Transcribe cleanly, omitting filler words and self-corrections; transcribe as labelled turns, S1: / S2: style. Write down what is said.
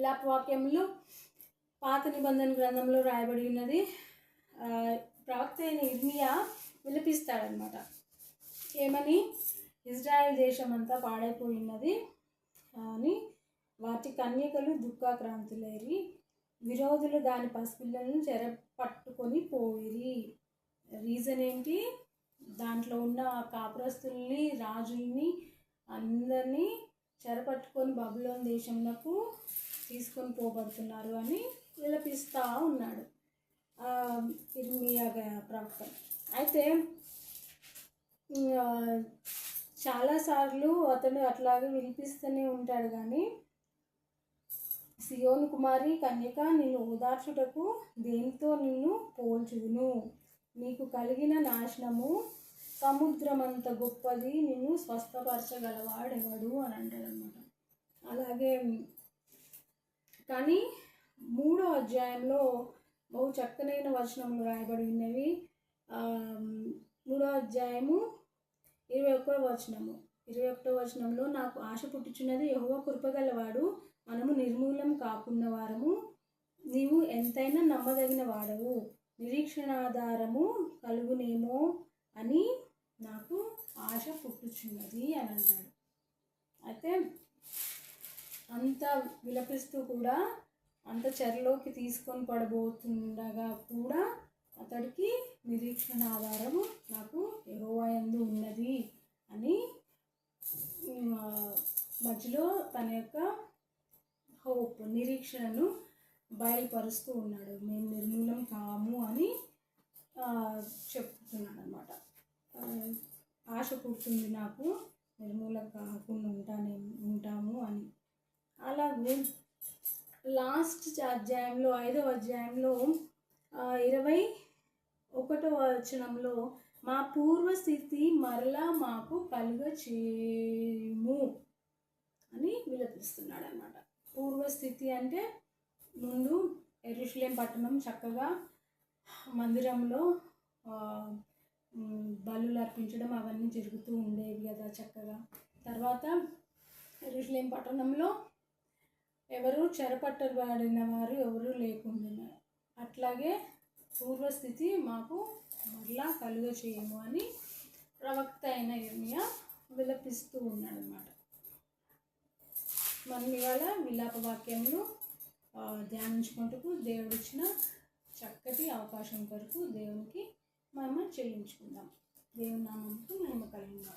S1: విలాప వాక్యములు పాత నిబంధన గ్రంథంలో రాయబడి ఉన్నది. ప్రవక్త అయిన ఇర్మియా విలపిస్తాడనమాట. ఏమని? ఇజ్రాయెల్ దేశం అంతా పాడైపోయినది అని, వాటి కన్యకలు దుఃఖాక్రాంతులైరి, విరోధులు దాని పసిపిల్లలను చెరపట్టుకొని పోయిరి. రీజన్ ఏంటి? దాంట్లో ఉన్న కాపురస్తుల్ని, రాజుల్ని అందరినీ చెరపట్టుకొని బబులోను దేశంలోకి తీసుకొని పోబడుతున్నారు అని విలపిస్తూ ఉన్నాడు ఇర్మియా ప్రవక్త. అయితే చాలాసార్లు అతడు అట్లాగే విలిపిస్తూనే ఉంటాడు. కానీ సియోను కుమారి కన్యక, నిన్ను ఓదార్చుటకు దేనితో నిన్ను పోల్చుదును? నీకు కలిగిన నాశనము సముద్రమంత గొప్పది, నిన్ను స్వస్థపరచగలవాడెవడు అని అంటాడనమాట. అలాగే కానీ 3వ అధ్యాయంలో బహు చక్కనైన వచనములు రాయబడి ఉన్నవి. 3వ అధ్యాయము 21వ వచనము. 21వ వచనంలో, నాకు ఆశ పుట్టుచున్నది, యెహోవా కృపగలవాడు, మనము నిర్మూలం కాకున్న వారము, నీవు ఎంతైనా నమ్మదగిన వాడవు, నిరీక్షణాధారము కలుగునేమో అని నాకు ఆశ పుట్టుచున్నది అని అంటాడు. అయితే అంత విలపిస్తూ కూడా, అంత చెరలోకి తీసుకొని పడబోతుండగా కూడా అతడికి నిరీక్షణ ఆధారము నాకు యెహోవా యందు ఉన్నది అని మధ్యలో తన యొక్క హోప్, నిరీక్షణను బయలుపరుస్తూ ఉన్నాడు. మేము నిర్మూలం కాము అని చెప్తున్నాడు అన్నమాట. ఆశ పుడుతుంది నాకు, నిర్మూలం కాకుండా ఉంటాము అని. అలాగే లాస్ట్ అధ్యాయంలో 5వ అధ్యాయంలో 21వ వచనంలో, మా పూర్వస్థితి మరలా మాకు కలుగచేయుము అని విలపిస్తున్నాడు అన్నమాట. పూర్వస్థితి అంటే ముందు యెరూషలేం పట్టణం చక్కగా మందిరంలో బలులు అర్పించడం అవన్నీ జరుగుతూ ఉండేవి కదా చక్కగా. తర్వాత యెరూషలేం పట్టణంలో ఎవరు చెరపట్టబడిన వారు ఎవరు లేకుండా, అట్లాగే పూర్వస్థితి మాకు మరలా కలుగచేయము అని ప్రవక్త అయిన ఇర్మియా విలపిస్తూ ఉన్నాడు అన్నమాట. మనం ఇవాళ విలాప వాక్యములు ధ్యానించుకుంటూ దేవుడిచ్చిన చక్కటి అవకాశం కొరకు దేవునికి మహిమ చెల్లించుకుందాం. దేవుని నామముకు మహిమ కలుగును.